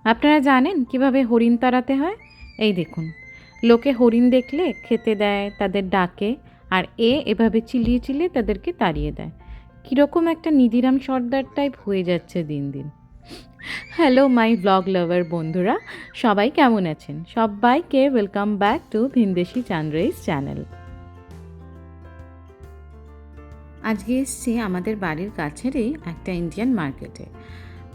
আপনারা জানেন কিভাবে হরিণ তাড়াতে হয়? এই দেখুন, লোকে হরিণ দেখলে খেতে দেয়, তাদের ডাকে, আর এভাবে চিল্লিয়ে চিল্লিয়ে তাদেরকে তাড়িয়ে দেয়। কীরকম একটা নিধিরাম সর্দার টাইপ হয়ে যাচ্ছে দিন দিন। হ্যালো মাই ব্লগ লাভার বন্ধুরা, সবাই কেমন আছেন? সবাইকে ওয়েলকাম ব্যাক টু ভিনদেশি চান্দ্রেইস চ্যানেল। আজকে এসছি আমাদের বাড়ির কাছেরই একটা ইন্ডিয়ান মার্কেটে।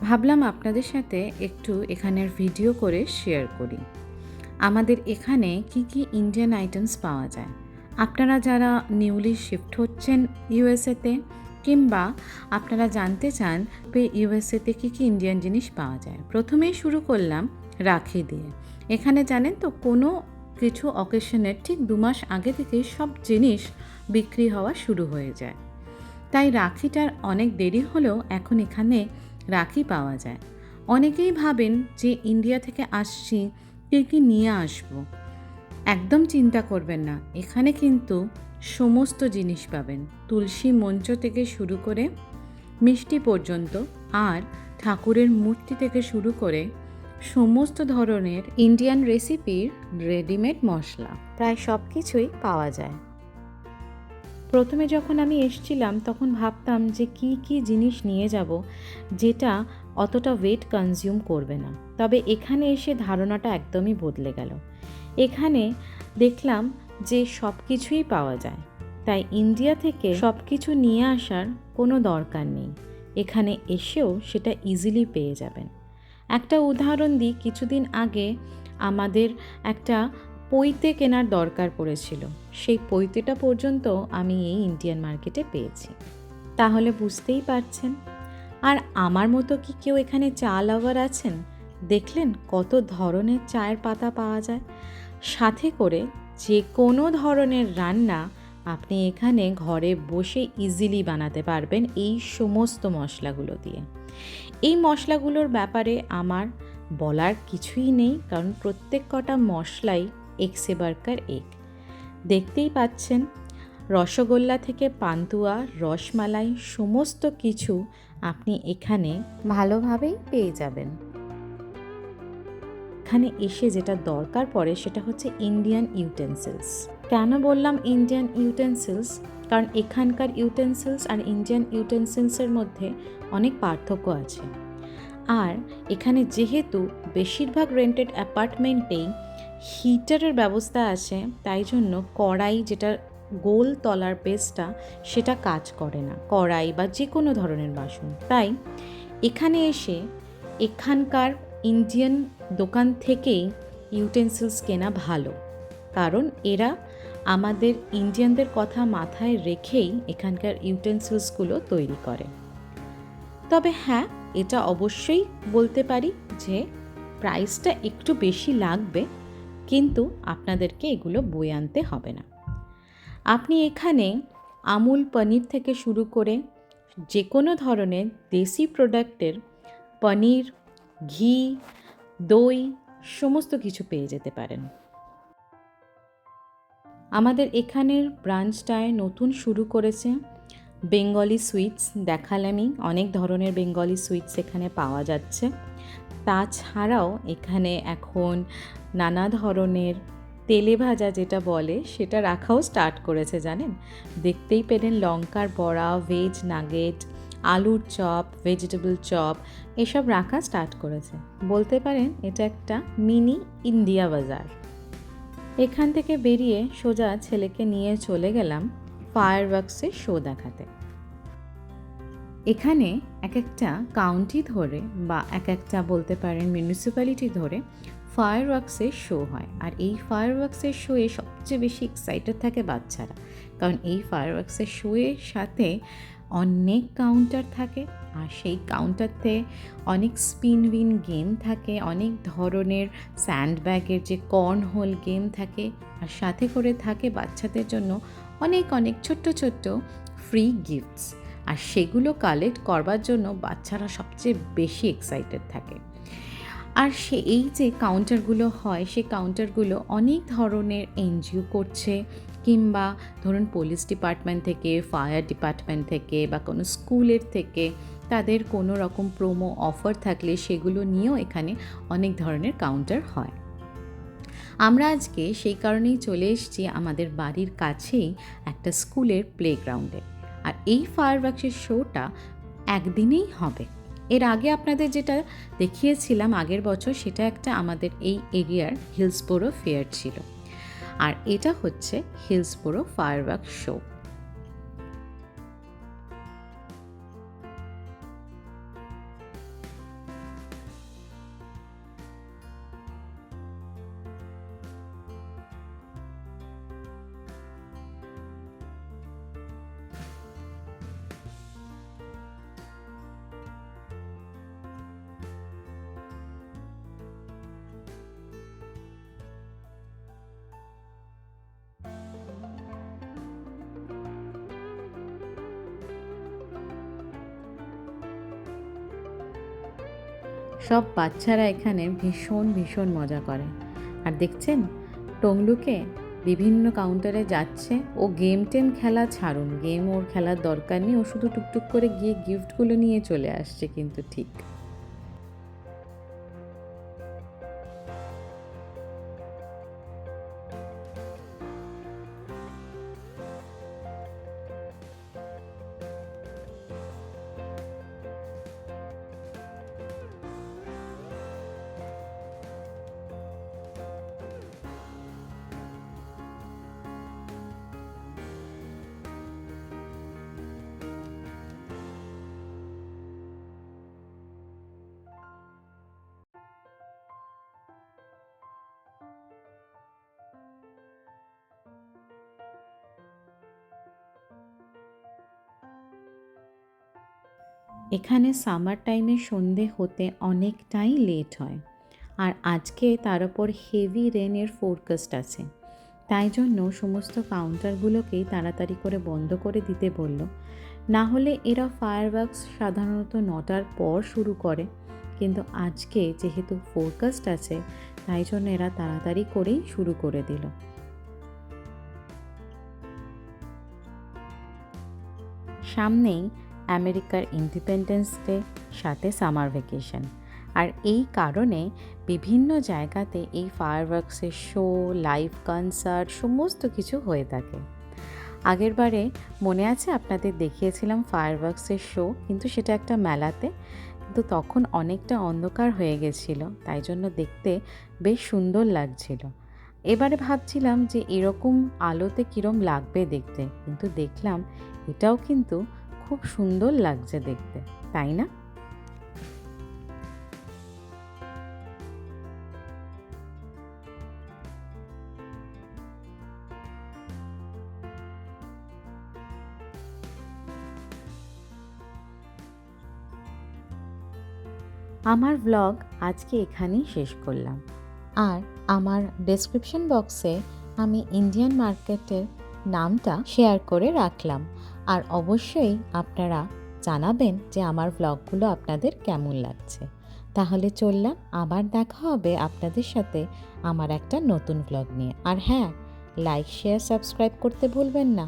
ভাবলাম আপনাদের সাথে একটু এখানের ভিডিও করে শেয়ার করি। আমাদের এখানে কি কি ইন্ডিয়ান আইটেমস পাওয়া যায়। আপনারা যারা নিউলি শিফট হচ্ছেন ইউএসএতে, কিংবা আপনারা জানতে চান ইউএসএতে কী কী ইন্ডিয়ান জিনিস পাওয়া যায়। প্রথমেই শুরু করলাম রাখি দিয়ে। এখানে জানেন তো, কোনো কিছু অকেশনের ঠিক 2 মাস আগে থেকেই সব জিনিস বিক্রি হওয়া শুরু হয়ে যায়। তাই রাখিটার অনেক দেরি হলেও এখন এখানে রাখি পাওয়া যায়। অনেকেই ভাবেন যে ইন্ডিয়া থেকে আসছি, কী নিয়ে আসবো। একদম চিন্তা করবেন না, এখানে কিন্তু সমস্ত জিনিস পাবেন। তুলসী মঞ্চ থেকে শুরু করে মিষ্টি পর্যন্ত, আর ঠাকুরের মূর্তি থেকে শুরু করে সমস্ত ধরনের ইন্ডিয়ান রেসিপির রেডিমেড মশলা প্রায় সব কিছুই পাওয়া যায়। প্রথমে যখন আমি এসছিলাম তখন ভাবতাম যে কি কি জিনিস নিয়ে যাব যেটা অতটা ওয়েট কনজিউম করবে না, তবে এখানে এসে ধারণাটা একদমই বদলে গেল। এখানে দেখলাম যে সব কিছুই পাওয়া যায়, তাই ইন্ডিয়া থেকে সব কিছু নিয়ে আসার কোনো দরকার নেই। এখানে এসেও সেটা ইজিলি পেয়ে যাবেন। একটা উদাহরণ দিই, কিছুদিন আগে আমাদের একটা পৈতে কেনার দরকার পড়েছিল। সেই পৈতেটা পর্যন্ত আমি এই ইন্ডিয়ান মার্কেটে পেয়েছি। তাহলে বুঝতেই পারছেন। আর আমার মতো কি কেউ এখানে চা লাভার আছেন? দেখলেন কত ধরনের চায়ের পাতা পাওয়া যায়। সাথে করে যে কোনো ধরনের রান্না আপনি এখানে ঘরে বসে ইজিলি বানাতে পারবেন এই সমস্ত মশলাগুলো দিয়ে। এই মশলাগুলোর ব্যাপারে আমার বলার কিছুই নেই, কারণ প্রত্যেক কটা মশলাই এক সে বাড়কর এক। দেখতেই পাচ্ছেন, রসগোল্লা থেকে পান্তুয়া, রসমালাই সমস্ত কিছু আপনি এখানে ভালোভাবেই পেয়ে যাবেন। এখানে এসে যেটা দরকার পড়ে সেটা হচ্ছে ইন্ডিয়ান ইউটেন্সিলস। কেন বললাম ইন্ডিয়ান ইউটেন্সিলস? কারণ এখানকার ইউটেন্সিলস আর ইন্ডিয়ান ইউটেন্সিলসের মধ্যে অনেক পার্থক্য আছে। আর এখানে যেহেতু বেশিরভাগ রেন্টেড অ্যাপার্টমেন্টেই হিটারের ব্যবস্থা আছে, তাই জন্য কড়াই, যেটা গোল তলার বেসটা, সেটা কাজ করে না, কড়াই বা যে কোনো ধরনের বাসন। তাই এখানে এসে এখানকার ইন্ডিয়ান দোকান থেকেই ইউটেন্সিলস কেনা ভালো, কারণ এরা আমাদের ইন্ডিয়ানদের কথা মাথায় রেখেই এখানকার ইউটেন্সিলসগুলো তৈরি করে। তবে হ্যাঁ, এটা অবশ্যই বলতে পারি যে প্রাইসটা একটু বেশি লাগবে, কিন্তু আপনাদেরকে এগুলো বয়ে আনতে হবে না। আপনি এখানে আমুল পনির থেকে শুরু করে যে কোনো ধরনের দেশি প্রোডাক্টের পনির, ঘি, দই সমস্ত কিছু পেয়ে যেতে পারেন। আমাদের এখানের ব্রাঞ্চটায় নতুন শুরু করেছে বেঙ্গলি সুইটস। দেখালামই, অনেক ধরনের বেঙ্গলি সুইটস এখানে পাওয়া যাচ্ছে। তাছাড়াও এখানে এখন নানা ধরনের তেলে ভাজা যেটা বলে সেটা রাখাও স্টার্ট করেছে, জানেন? দেখতেই পেলেন লঙ্কার বড়া, ভেজ নাগেট, আলুর চপ, ভেজিটেবল চপ এসব রাখা স্টার্ট করেছে। বলতে পারেন এটা একটা মিনি ইন্ডিয়া বাজার। এখান থেকে বেরিয়ে সোজা ছেলেকে নিয়ে চলে গেলাম ফায়ারওয়ার্কসের শো দেখাতে। এখানে এক একটা কাউন্টি ধরে বা এক একটা বলতে পারেন মিউনিসিপ্যালিটি ধরে ফায়ারওয়ার্কসের শো হয়। আর এই ফায়ারওয়ার্কসের শোয়ে সবচেয়ে বেশি এক্সাইটেড থাকে বাচ্চারা, কারণ এই ফায়ারওয়ার্কসের শোয়ের সাথে অনেক কাউন্টার থাকে, আর সেই কাউন্টারতে অনেক স্পিন উইন গেম থাকে, অনেক ধরনের স্যান্ডব্যাগের যে কর্নহোল গেম থাকে, আর সাথে করে থাকে বাচ্চাদের জন্য অনেক অনেক ছোট্ট ছোট্ট ফ্রি গিফটস। আর সেগুলো কালেক্ট করবার জন্য বাচ্চারা সবচেয়ে বেশি এক্সাইটেড থাকে। আর এই যে কাউন্টারগুলো হয়, সেই কাউন্টারগুলো অনেক ধরনের এনজিও করছে, কিংবা ধরুন পুলিশ ডিপার্টমেন্ট থেকে, ফায়ার ডিপার্টমেন্ট থেকে, বা কোনো স্কুলের থেকে তাদের কোনো রকম প্রোমো অফার থাকলে সেগুলো নিয়েও এখানে অনেক ধরনের কাউন্টার হয়। আমরা আজকে সেই কারণেই চলে এসেছি আমাদের বাড়ির কাছেই একটা স্কুলের প্লেগ্রাউন্ডে। আর এই ফায়ারওয়ার্কসের শোটা একদিনেই হবে। এর আগে আপনাদের যেটা দেখিয়েছিলাম আগের বছর, সেটা একটা আমাদের এই এরিয়ার হিলসবোরো ফেয়ার ছিল, আর এটা হচ্ছে হিলসবোরো ফায়ারওয়ার্কস শো। সব বাচ্চারা এখানে ভীষণ ভীষণ মজা করে। আর দেখছেন টংলুকে বিভিন্ন কাউন্টারে যাচ্ছে। ও গেম টেম খেলা ছাড়ুন, গেম ওর খেলার দরকার নেই, ও শুধু টুকটুক করে গিয়ে গিফটগুলো নিয়ে চলে আসছে কিন্তু ঠিক। এখানে সামার টাইমে সন্ধে হতে অনেকটাই লেট হয়, আর আজকে তার উপর হেভি রেনের ফোরকাস্ট আছে। তাই জন্য সমস্ত কাউন্টারগুলোকেই তাড়াতাড়ি করে বন্ধ করে দিতে বলল। না হলে এরা ফায়ারওয়ার্কস সাধারণত 9টার পর শুরু করে, কিন্তু আজকে যেহেতু ফোরকাস্ট আছে তাই জন্য এরা তাড়াতাড়ি করেই শুরু করে দিল। সামনেই আমেরিকার ইন্ডিপেন্ডেন্স ডে, সাথে সামার ভ্যাকেশন, আর এই কারণে বিভিন্ন জায়গাতে এই ফায়ারওয়ার্কসের শো, লাইভ কনসার্ট সমস্ত কিছু হয়ে থাকে। আগেরবারে মনে আছে আপনাদের দেখিয়েছিলাম ফায়ারওয়ার্কসের শো, কিন্তু সেটা একটা মেলাতে, কিন্তু তখন অনেকটা অন্ধকার হয়ে গেছিল, তাই জন্য দেখতে বেশ সুন্দর লাগছিল। এবারে ভাবছিলাম যে এরকম আলোতে কীরম লাগবে দেখতে, কিন্তু দেখলাম এটাও কিন্তু খুব সুন্দর লাগছে দেখতে, তাই না? আমার ব্লগ আজকে এখানেই শেষ করলাম। আর আমার ডেসক্রিপশন বক্সে আমি ইন্ডিয়ান মার্কেটের নামটা শেয়ার করে রাখলাম। আর অবশ্যই আপনারা জানাবেন যে আমার ব্লগগুলো আপনাদের কেমন লাগছে। তাহলে চললাম, আবার দেখা হবে আপনাদের সাথে আমার একটা নতুন ব্লগ নিয়ে। আর হ্যাঁ, লাইক, শেয়ার, সাবস্ক্রাইব করতে ভুলবেন না।